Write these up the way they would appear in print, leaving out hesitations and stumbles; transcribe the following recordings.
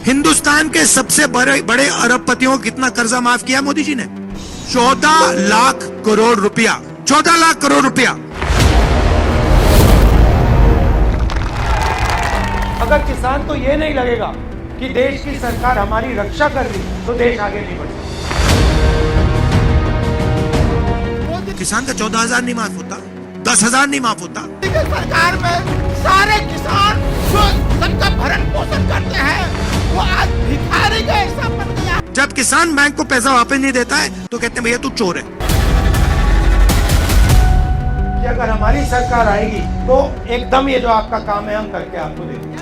हिंदुस्तान के सबसे बड़े बड़े अरबपतियों को कितना कर्जा माफ किया मोदी जी ने? 14 लाख करोड़ रुपया। 14 लाख करोड़ रुपया। अगर किसान को ये नहीं लगेगा कि देश की सरकार हमारी रक्षा कर रही तो देश आगे नहीं बढ़ेगा। किसान का 14,000 नहीं माफ होता, 10,000 नहीं माफ होता। सरकार में सारे किसान जो सबका भरण पोषण करते हैं वो आज भिखारी का हिस्सा बन गया। जब किसान बैंक को पैसा वापस नहीं देता है तो कहते हैं भैया तू चोर है। कि अगर हमारी सरकार आएगी तो एकदम ये जो आपका काम है हम करके आपको देंगे।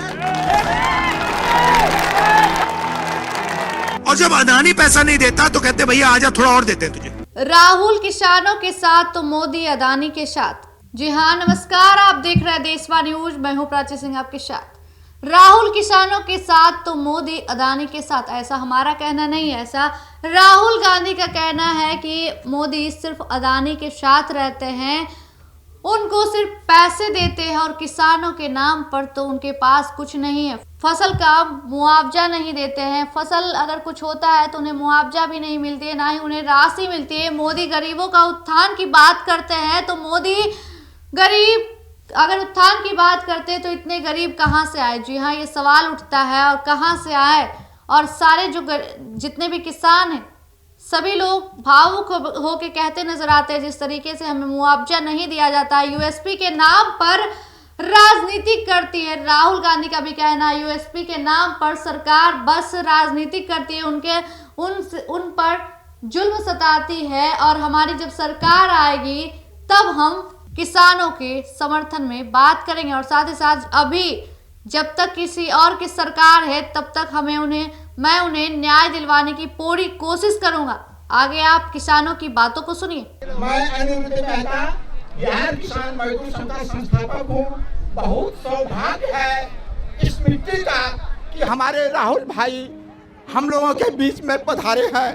और जब अदानी पैसा नहीं देता तो कहते हैं भैया आजा थोड़ा और देते हैं तुझे। राहुल किसानों के साथ तो मोदी अदानी के साथ। जी हाँ, नमस्कार, आप देख रहे हैं देशवा न्यूज। मैं हूँ प्राची सिंह आपके साथ। राहुल किसानों के साथ तो मोदी अदानी के साथ, ऐसा हमारा कहना नहीं है, ऐसा राहुल गांधी का कहना है कि मोदी सिर्फ अदानी के साथ रहते हैं, उनको सिर्फ पैसे देते हैं और किसानों के नाम पर तो उनके पास कुछ नहीं है। फसल का मुआवजा नहीं देते हैं, फसल अगर कुछ होता है तो उन्हें मुआवजा भी नहीं मिलती है, ना ही उन्हें राशि मिलती है। मोदी गरीबों का उत्थान की बात करते हैं तो मोदी गरीब अगर उत्थान की बात करते हैं तो इतने गरीब कहाँ से आए? जी हाँ, ये सवाल उठता है, और कहाँ से आए? और सारे जो जितने भी किसान हैं सभी लोग भावुक होके कहते नजर आते हैं, जिस तरीके से हमें मुआवजा नहीं दिया जाता है, यूएसपी के नाम पर राजनीति करती है। राहुल गांधी का भी कहना है यूएसपी के नाम पर सरकार बस राजनीति करती है, उन पर जुल्म सताती है, और हमारी जब सरकार आएगी तब हम किसानों के समर्थन में बात करेंगे। और साथ ही साथ अभी जब तक किसी और की सरकार है तब तक मैं उन्हें न्याय दिलवाने की पूरी कोशिश करूंगा। आगे आप किसानों की बातों को सुनिए। मैं अनिरुद्ध मेहता, बिहार किसान मजदूर संघ का संस्थापक हूँ। बहुत सौभाग्य है इस मिट्टी का कि हमारे राहुल भाई हम लोगों के बीच में पधारे हैं।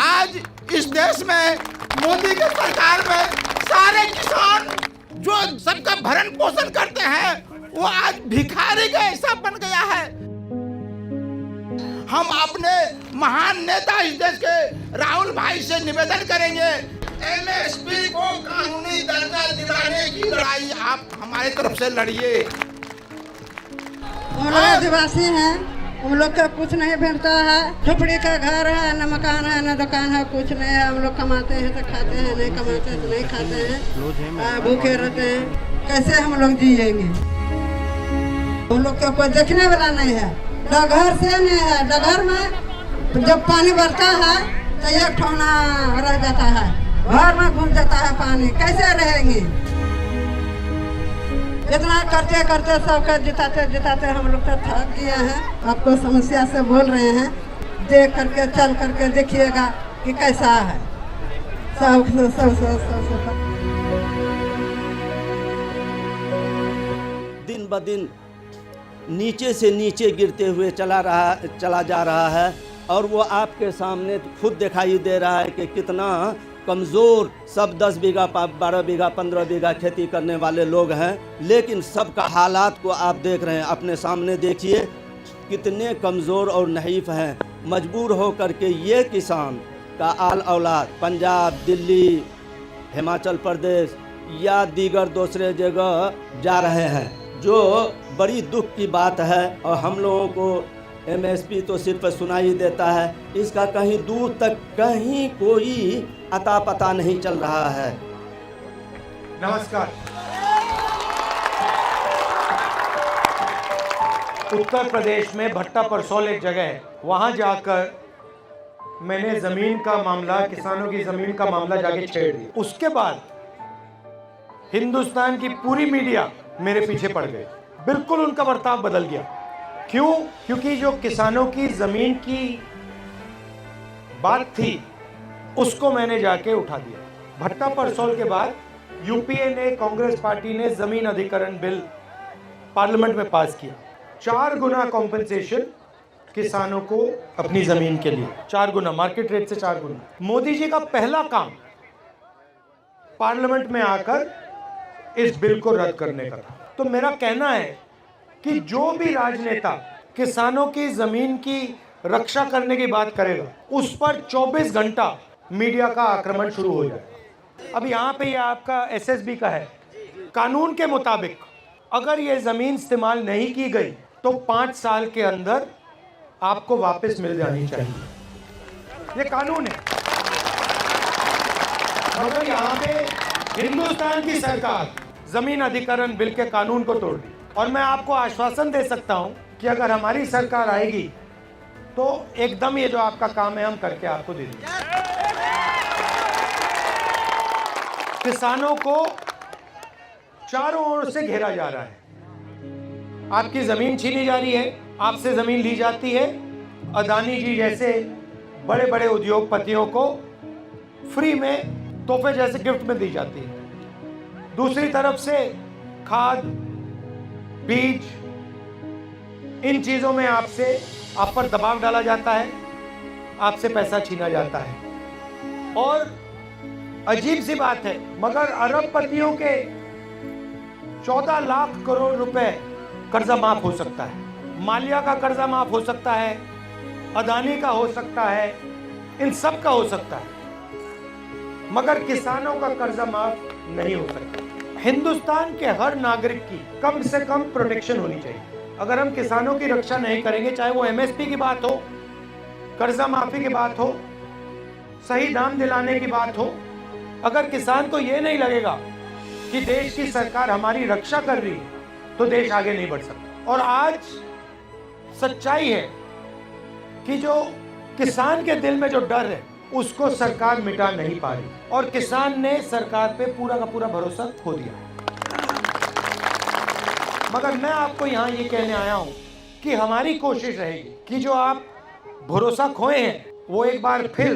आज इस देश में मोदी की सरकार में सारे किसान जो सबका भरण पोषण करते हैं वो आज भिखारी का हिस्सा बन गया है। हम अपने महान नेता इस देश के राहुल भाई से निवेदन करेंगे, एमएसपी को कानूनी दर्जा दिलाने की लड़ाई आप हमारे तरफ से लड़िए। हम लोग आदिवासी हैं, हम लोग का कुछ नहीं भेटता है, झोपड़ी का घर है, न मकान है, न दुकान है, कुछ नहीं है। हम लोग कमाते हैं तो खाते हैं, नहीं कमाते हैं तो नहीं खाते हैं, भूखे रहते हैं। कैसे हम लोग जिएंगे? हम लोग का कोई देखने वाला नहीं है, डगर से नहीं है। डगर में जब पानी बढ़ता है तो एक ठोना रह जाता है, घर में घुस जाता है पानी, कैसे रहेंगे? इतना करते करते सबका जिताते हम लोग तो थक गए हैं। आपको समस्या से बोल रहे हैं, देख करके चल करके देखिएगा कि कैसा है। दिन ब दिन नीचे से नीचे गिरते हुए चला जा रहा है, और वो आपके सामने खुद दिखाई दे रहा है कि कितना कमज़ोर सब 10 बीघा 12 बीघा 15 बीघा खेती करने वाले लोग हैं। लेकिन सबका हालात को आप देख रहे हैं, अपने सामने देखिए कितने कमज़ोर और नहीफ हैं। मजबूर होकर के ये किसान का आल औलाद पंजाब, दिल्ली, हिमाचल प्रदेश या दीगर दूसरे जगह जा रहे हैं, जो बड़ी दुख की बात है। और हम लोगों को एमएसपी तो सिर्फ सुनाई देता है, इसका कहीं दूर तक कहीं कोई अता पता नहीं चल रहा है। नमस्कार। उत्तर प्रदेश में भट्टा परसौल एक जगह है, वहां जाकर मैंने जमीन का मामला, किसानों की जमीन का मामला जाके छेड़ दिया। उसके बाद हिंदुस्तान की पूरी मीडिया मेरे पीछे पड़ गई, बिल्कुल उनका बर्ताव बदल गया। क्यों? क्योंकि जो किसानों की जमीन की बात थी उसको मैंने जाके उठा दिया। भट्टा परसौल के बाद यूपीए ने, कांग्रेस पार्टी ने जमीन अधिग्रहण बिल पार्लियामेंट में पास किया। 4 गुना कॉम्पेंसेशन किसानों को अपनी जमीन के लिए, 4 गुना, मार्केट रेट से 4 गुना। मोदी जी का पहला काम पार्लियामेंट में आकर इस बिल को रद्द करने का था। तो मेरा कहना है कि जो भी राजनेता किसानों की जमीन की रक्षा करने की बात करेगा, उस पर 24 घंटा मीडिया का आक्रमण शुरू हो जाएगा। अब यहाँ पे ये आपका एसएसबी का है, कानून के मुताबिक अगर ये जमीन इस्तेमाल नहीं की गई तो 5 साल के अंदर आपको वापस मिल जानी चाहिए, ये कानून है। मगर यहाँ पे हिंदुस्तान की सरकार जमीन अधिग्रहण बिल के कानून को तोड़ दी, और मैं आपको आश्वासन दे सकता हूं कि अगर हमारी सरकार आएगी तो एकदम ये जो आपका काम है हम करके आपको दे देंगे। किसानों को चारों ओर से घेरा जा रहा है, आपकी जमीन छीनी जा रही है, आपसे जमीन ली जाती है, अदानी जी जैसे बड़े बड़े उद्योगपतियों को फ्री में तोहफे जैसे गिफ्ट में दी जाती है। दूसरी तरफ से खाद, बीज, इन चीजों में आप पर दबाव डाला जाता है, आपसे पैसा छीना जाता है। और अजीब सी बात है, मगर अरबपतियों के 14 लाख करोड़ रुपए कर्जा माफ हो सकता है, माल्या का कर्जा माफ हो सकता है, अदानी का हो सकता है, इन सब का हो सकता है, मगर किसानों का कर्जा माफ नहीं हो सकता। हिंदुस्तान के हर नागरिक की कम से कम प्रोटेक्शन होनी चाहिए। अगर हम किसानों की रक्षा नहीं करेंगे, चाहे वो एमएसपी की बात हो, कर्जा माफी की बात हो, सही दाम दिलाने की बात हो, अगर किसान को ये नहीं लगेगा कि देश की सरकार हमारी रक्षा कर रही है तो देश आगे नहीं बढ़ सकता। और आज सच्चाई है कि जो किसान के दिल में जो डर है उसको सरकार मिटा नहीं पा रही, और किसान ने सरकार पे पूरा का पूरा भरोसा खो दिया। मगर मैं आपको यहाँ ये कहने आया हूँ कि हमारी कोशिश रहेगी कि जो आप भरोसा खोए हैं वो एक बार फिर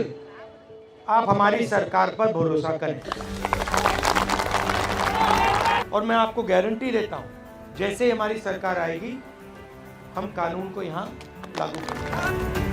आप हमारी सरकार पर भरोसा करें। और मैं आपको गारंटी देता हूँ, जैसे हमारी सरकार आएगी हम कानून को यहाँ लागू करेंगे।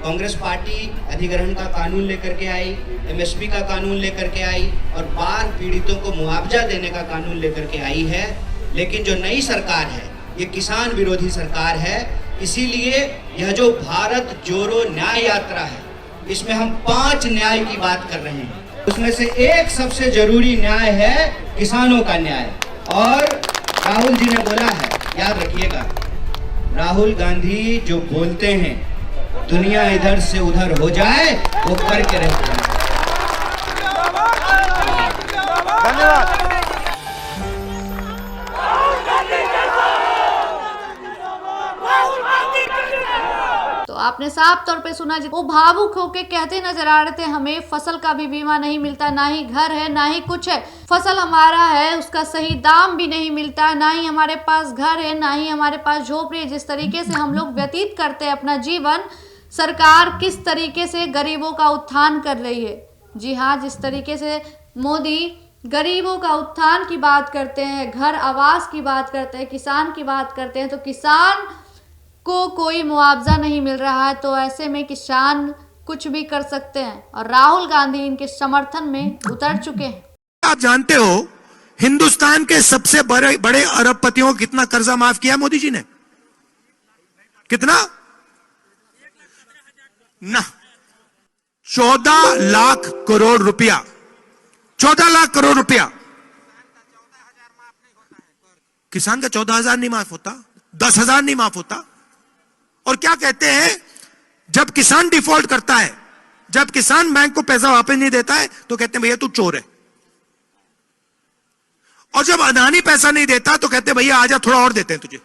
कांग्रेस पार्टी अधिग्रहण का कानून लेकर के आई, एमएसपी का कानून लेकर के आई और बाढ़ पीड़ितों को मुआवजा देने का कानून लेकर के आई है। लेकिन जो नई सरकार है ये किसान विरोधी सरकार है। इसीलिए यह जो भारत जोड़ो न्याय यात्रा है, इसमें हम 5 न्याय की बात कर रहे हैं। उसमें से एक सबसे जरूरी न्याय है किसानों का न्याय। और राहुल जी ने बोला है, याद रखिएगा, राहुल गांधी जो बोलते हैं दुनिया इधर से उधर हो जाए वो करके रहते हैं। धन्यवाद। तो आपने साफ तौर पे सुना, वो भावुक होके कहते नजर आ रहे थे, हमें फसल का भी बीमा नहीं मिलता, ना ही घर है ना ही कुछ है, फसल हमारा है उसका सही दाम भी नहीं मिलता, ना ही हमारे पास घर है ना ही हमारे पास झोपड़ी है। जिस तरीके से हम लोग व्यतीत करते हैं अपना जीवन, सरकार किस तरीके से गरीबों का उत्थान कर रही है। जी हाँ, जिस तरीके से मोदी गरीबों का उत्थान की बात करते हैं, घर आवास की बात करते हैं, किसान की बात करते हैं, तो किसान को कोई मुआवजा नहीं मिल रहा है, तो ऐसे में किसान कुछ भी कर सकते हैं। और राहुल गांधी इनके समर्थन में उतर चुके हैं। आप जानते हो हिंदुस्तान के सबसे बड़े अरबपतियों को कितना कर्जा माफ किया मोदी जी ने? कितना? ना, 14 लाख करोड़ रुपया। 14 लाख करोड़ रुपया। किसान का 14,000 नहीं माफ होता, 10,000 नहीं माफ होता। और क्या कहते हैं, जब किसान डिफॉल्ट करता है, जब किसान बैंक को पैसा वापस नहीं देता है, तो कहते हैं भैया तू चोर है। और जब अदानी पैसा नहीं देता तो कहते हैं भैया आजा थोड़ा और देते हैं तुझे।